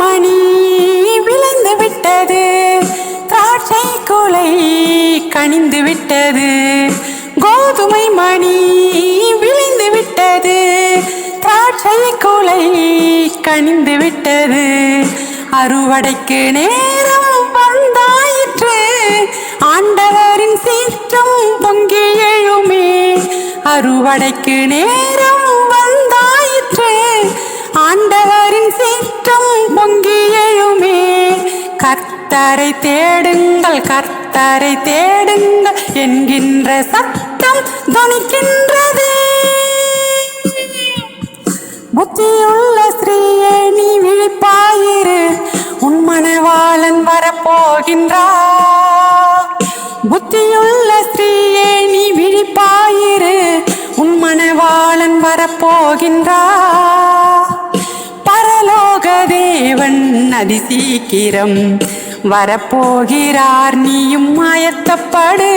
மணி விளைந்து விட்டது, திராட்சை குலை கனிந்து விட்டது. கோதுமை மணி விளைந்து விட்டது, திராட்சை குலை கனிந்து விட்டது. அறுவடைக்கு நேரம் வந்தாயிற்று, ஆண்டவரின் சீற்றம் பொங்கி எழுமே. அறுவடைக்கு நேரம் வந்தாயிற்று, ஆண்டவரின் சீற்றம் பொங்கி எழுமே. கர்த்தரை தேடுங்கள், கர்த்தரை தேடுங்கள் என்கின்ற சத்தம் தொனிக்கின்றது. புத்தியுள்ள ஸ்திரீயே நீ விழிப்பாயிரு, உன் மணவாளன் வரப்போகின்றார். புத்தியுள்ள ஸ்திரீயே நீ விழிப்பாயிரு, உன் மணவாளன் வரப்போகின்றார். பரலோக தேவன் அதிசீக்கிரம் வரப்போகிறார், நீயும் ஆயத்தப்படு.